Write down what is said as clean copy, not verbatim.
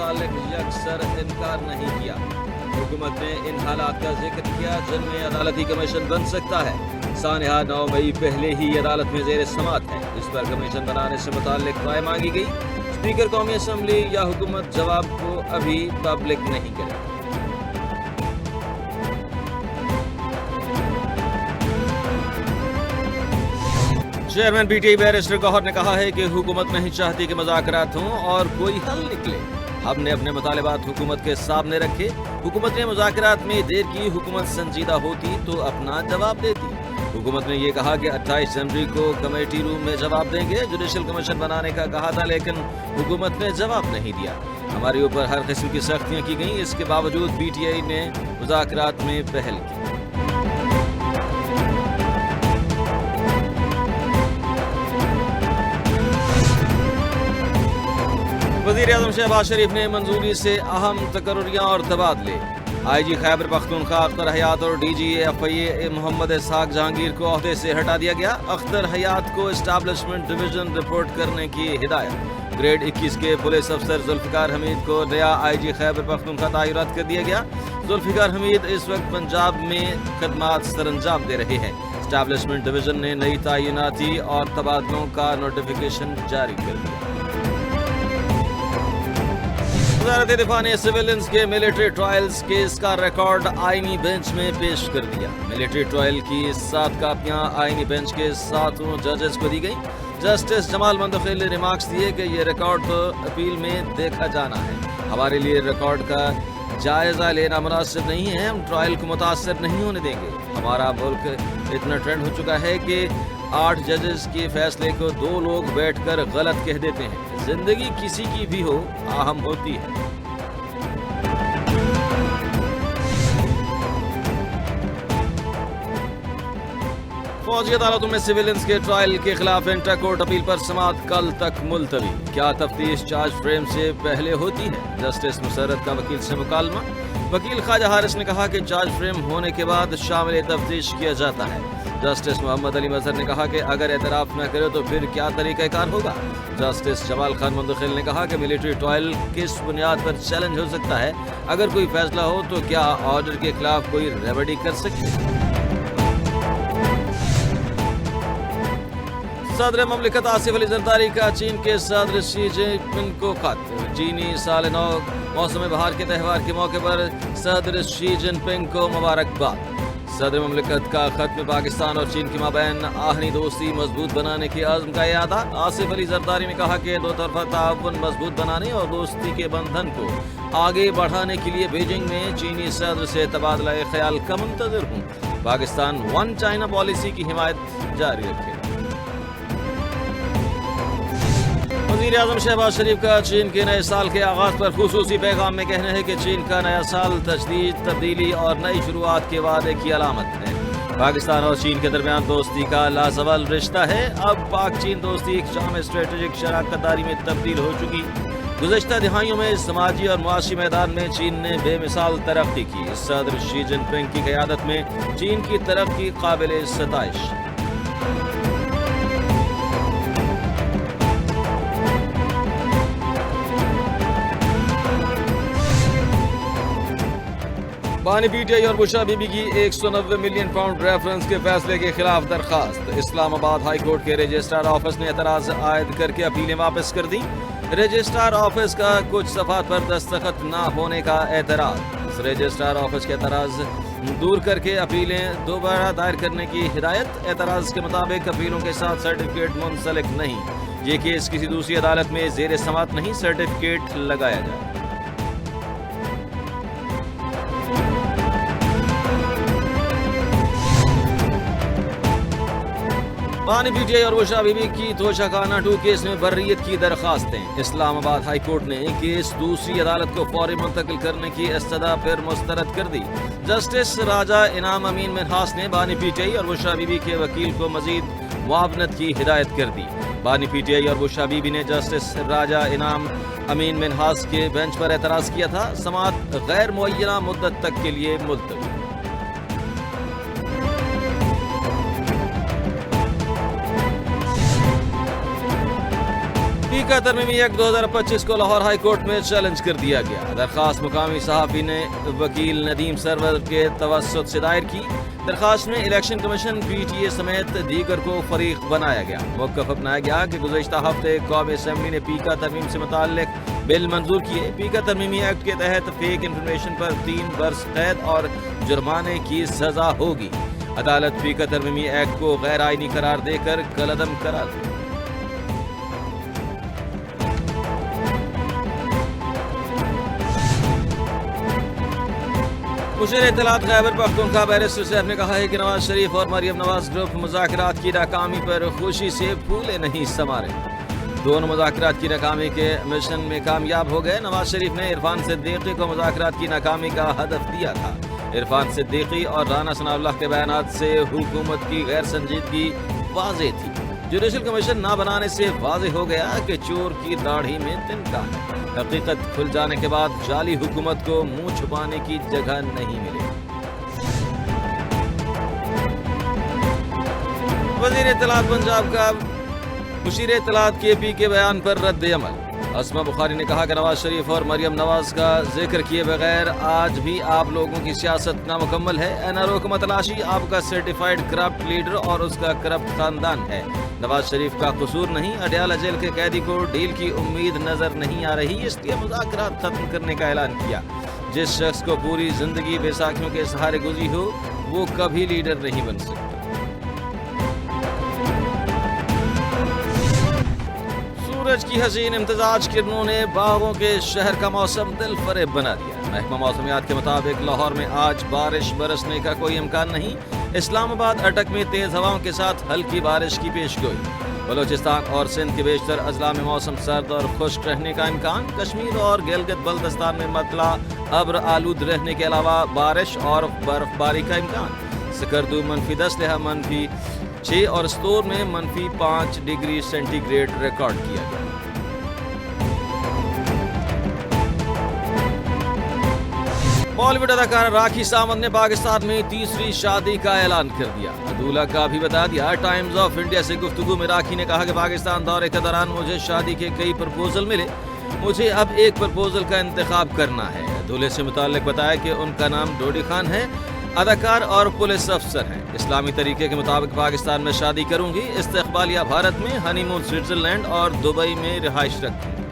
मुतालिक यकसर इनकार नहीं किया। हुकूमत ने इन हालात का जिक्र किया जिनमें अदालती कमीशन बन सकता है। सानहा 9 मई पहले ही अदालत में जेर समाअत है। इस पर कमीशन बनाने से मुतालिक राय मांगी गई। स्पीकर कौमी असम्बली या हुकूमत जवाब को अभी पब्लिक नहीं करे। चेयरमैन पीटीआई बैरिस्टर गौहर ने कहा है कि हुकूमत नहीं चाहती कि मुज़ाकरात हों और कोई हल निकले। हमने अपने मुतालिबात हुकूमत के सामने रखे। हुकूमत ने मुज़ाकरात में देर की, हुकूमत संजीदा होती तो अपना जवाब देती। हुकूमत ने ये कहा कि 28 जनवरी को कमेटी रूम में जवाब देंगे। जुडिशल कमीशन बनाने का कहा था लेकिन हुकूमत ने जवाब नहीं दिया। हमारे ऊपर हर किस्म की सख्तियाँ की गई, इसके बावजूद पीटीआई ने मुज़ाकरात में पहल की। वज़ीर-ए-आज़म शहबाज शरीफ ने मंजूरी से अहम तकर्रुरियाँ और तबादले। IG खैबर पख्तूनख्वा अख्तर हयात और DG FIA मोहम्मद इसहाक जहांगीर को ओहदे से हटा दिया गया। अख्तर हयात को एस्टैब्लिशमेंट डिवीजन रिपोर्ट करने की हिदायत। ग्रेड 21 के पुलिस अफसर जुल्फ़िकार हमीद को नया IG खैबर पख्तूनख्वा तैनात कर दिया गया। जुल्फ़िकार हमीद इस वक्त पंजाब में खदमात सरअंजाम दे रहे हैं। एस्टैब्लिशमेंट डिवीजन ने नई तैनाती और तबादलों का नोटिफिकेशन जारी कर दिया। वज़ारत दिफा ने सिविलियंस के मिलिट्री ट्रायल्स केस का रिकॉर्ड आईनी बेंच में पेश कर दिया। मिलिट्री ट्रायल की 7 कापियां आईनी बेंच के 7 जजेस को दी गई। जस्टिस जमाल मंदखिल ने रिमार्क्स दिए कि ये रिकॉर्ड तो अपील में देखा जाना है। हमारे लिए रिकॉर्ड का जायजा लेना मुनासिब नहीं है। हम ट्रायल को मुतासर नहीं होने देंगे। हमारा मुल्क इतना ट्रेंड हो चुका है कि 8 जजेस के फैसले को 2 लोग बैठकर गलत कह देते हैं। जिंदगी किसी की भी हो, अहम होती है। फौजी अदालतों में सिविलियंस के ट्रायल के खिलाफ इंटर कोर्ट अपील पर समाअत कल तक मुलतवी। क्या तफ्तीश चार्ज फ्रेम से पहले होती है? जस्टिस मुसर्रत का वकील से मुकालमा। वकील ख्वाजा हारिस ने कहा कि चार्ज फ्रेम होने के बाद शामिल तफ्तीश किया जाता है। जस्टिस मोहम्मद अली मजहर ने कहा कि अगर एतराफ़ न करे तो फिर क्या तरीक़ाकार होगा। जस्टिस जमाल खान मंदखिल ने कहा कि मिलिट्री ट्रायल किस बुनियाद पर चैलेंज हो सकता है? अगर कोई फैसला हो तो क्या ऑर्डर के खिलाफ कोई रेमेडी कर सकते? सदर ममलिकत आसिफ अली जरदारी का चीन के सदर शी जिनपिंग को खत। चीनी साल नौ मौसम बहार के त्यौहार के मौके पर सदर शी जिनपिंग को मुबारकबाद। सदर ममलिकत का खत में पाकिस्तान और चीन के माबैन आहनी दोस्ती मजबूत बनाने के आज़म का यादा। आसिफ अली जरदारी ने कहा कि 2 तरफ़ा ताउन मजबूत बनाने और दोस्ती के बंधन को आगे बढ़ाने के लिए बीजिंग में चीनी सदर से तबादला ख्याल का मुंतज़िर हूँ। पाकिस्तान 1 चाइना पॉलिसी की हिमायत जारी रखे। वज़ीर-ए-आज़म शहबाज शरीफ का चीन के नए साल के आगाज़ पर खुसूसी पैगाम में कहना है कि चीन का नया साल तजदीद, तब्दीली और नई शुरुआत के वादे की अलामत है। पाकिस्तान और चीन के दरमियान दोस्ती का लाजवाल रिश्ता है। अब पाक चीन दोस्ती एक जाम स्ट्रेटेजिक शराकतदारी में तब्दील हो चुकी। गुज़श्ता दिहाइयों में समाजी और मुआशी मैदान में चीन ने बेमिसाल तरक्की की। सदर शी जिनपिंग की क़यादत में चीन की तरक्की काबिल सताइश। बानी पीटीआई और बुशरा बीबी की 190 मिलियन पाउंड रेफरेंस के फैसले के खिलाफ दरखास्त। इस्लामाबाद हाई कोर्ट के रजिस्ट्रार ऑफिस ने एतराज़ आयद करके अपीलें वापस कर दी। रजिस्ट्रार ऑफिस का कुछ सफ़ात पर दस्तखत न होने का एतराज़। रजिस्ट्रार ऑफिस के एतराज़ दूर करके अपीलें दोबारा दायर करने की हिदायत। एतराज़ के मुताबिक अपीलों के साथ सर्टिफिकेट मुंसलिक नहीं। ये केस किसी दूसरी अदालत में ज़ेर समाअत नहीं, सर्टिफिकेट लगाया जाए। बानी पीटीआई और बुशरा बीबी की तोशाखाना 2 केस में बर्रियत की दरखास्तें। इस्लामाबाद हाई कोर्ट ने केस दूसरी अदालत को फौरी मुंतकिल करने की इस्तदा फिर मुस्तरद कर दी। जस्टिस राजा इनाम अमीन मिन्हास ने बानी पीटीआई और बुशरा बीबी के वकील को मजीद मुआवनत की हिदायत कर दी। बानी पीटीआई और बुशरा बीबी ने जस्टिस राजा इनाम अमीन मिन्हास के बेंच पर एतराज़ किया था। समाअत गैर मुअय्यना मुद्दत तक के लिए मुलतवी। پیکا ترمیمی ایکٹ 2025 کو لاہور ہائی کورٹ میں چیلنج کر دیا گیا۔ درخواست مقامی صحافی نے وکیل ندیم سرور کے توسط سے دائر کی۔ درخواست میں election commission P T A سمیت دیگر کو فریق بنایا گیا۔ موقف اپنایا گیا کہ گزشتہ ہفتے قومی اسمبلی نے پیکا ترمیم سے متعلق بل منظور کیے۔ پیکا ترمیمی ایکٹ کے تحت فیک انفارمیشن پر 3 برس قید اور جرمانے کی سزا ہوگی۔ عدالت پیکا ترمیمی ایکٹ کو غیر آئینی قرار دے کر کالعدم قرار دی۔ مشیر اطلاعات خیبر پختونخوا بیرسٹر صاحب نے کہا ہے کہ نواز شریف اور مریم نواز گروپ مذاکرات کی ناکامی پر خوشی سے پھولے نہیں سما رہے۔ دونوں مذاکرات کی ناکامی کے مشن میں کامیاب ہو گئے۔ نواز شریف نے عرفان صدیقی کو مذاکرات کی ناکامی کا ہدف دیا تھا۔ عرفان صدیقی اور رانا ثناء اللہ کے بیانات سے حکومت کی غیر سنجیدگی واضح تھی۔ جوڈیشل کمیشن نہ بنانے سے واضح ہو گیا کہ چور کی داڑھی میں تنکا ہے۔ حقیقت کھل جانے کے بعد جعلی حکومت کو منہ چھپانے کی جگہ نہیں ملے۔ وزیر اطلاعات پنجاب کا مشیر اطلاعات کے پی کے بیان پر رد عمل۔ اسما بخاری نے کہا کہ نواز شریف اور مریم نواز کا ذکر کیے بغیر آج بھی آپ لوگوں کی سیاست نامکمل ہے۔ این آر او کا متلاشی آپ کا سرٹیفائیڈ کرپٹ لیڈر اور اس کا کرپٹ خاندان ہے۔ نواز شریف کا قصور نہیں۔ اڈیالہ جیل کے قیدی کو ڈیل کی امید نظر نہیں آ رہی، اس لیے مذاکرات ختم کرنے کا اعلان کیا۔ جس شخص کو پوری زندگی بیساکھیوں کے سہارے گزری ہو وہ کبھی لیڈر نہیں بن سکتا۔ سورج کی حسین امتزاج کرنوں نے باغوں کے شہر کا موسم دل فریب بنا دیا۔ محکمہ موسمیات کے مطابق لاہور میں آج بارش برسنے کا کوئی امکان نہیں۔ اسلام آباد اٹک میں تیز ہواؤں کے ساتھ ہلکی بارش کی پیشگوئی۔ بلوچستان اور سندھ کے بیشتر اضلاع میں موسم سرد اور خشک رہنے کا امکان۔ کشمیر اور گلگت بلتستان میں مطلع ابر آلود رہنے کے علاوہ بارش اور برف باری کا امکان۔ سکردو -10 لہہ -6 اور استور میں -5 ڈگری سینٹی گریڈ ریکارڈ کیا گیا۔ بالی ووڈ اداکارہ راکھی ساونت نے پاکستان میں تیسری شادی کا اعلان کر دیا۔ دولہا کا بھی بتا دیا۔ ٹائمز آف انڈیا سے گفتگو میں راکھی نے کہا کہ پاکستان دورے کے دوران مجھے شادی کے کئی پرپوزل ملے، مجھے اب ایک پرپوزل کا انتخاب کرنا ہے۔ دولہے سے متعلق بتایا کہ ان کا نام ڈوڈی خان ہے، اداکار اور پولیس افسر ہیں۔ اسلامی طریقے کے مطابق پاکستان میں شادی کروں گی، استقبالیہ بھارت میں، ہنی مون سوئٹزرلینڈ اور دبئی میں رہائش رکھوں گی۔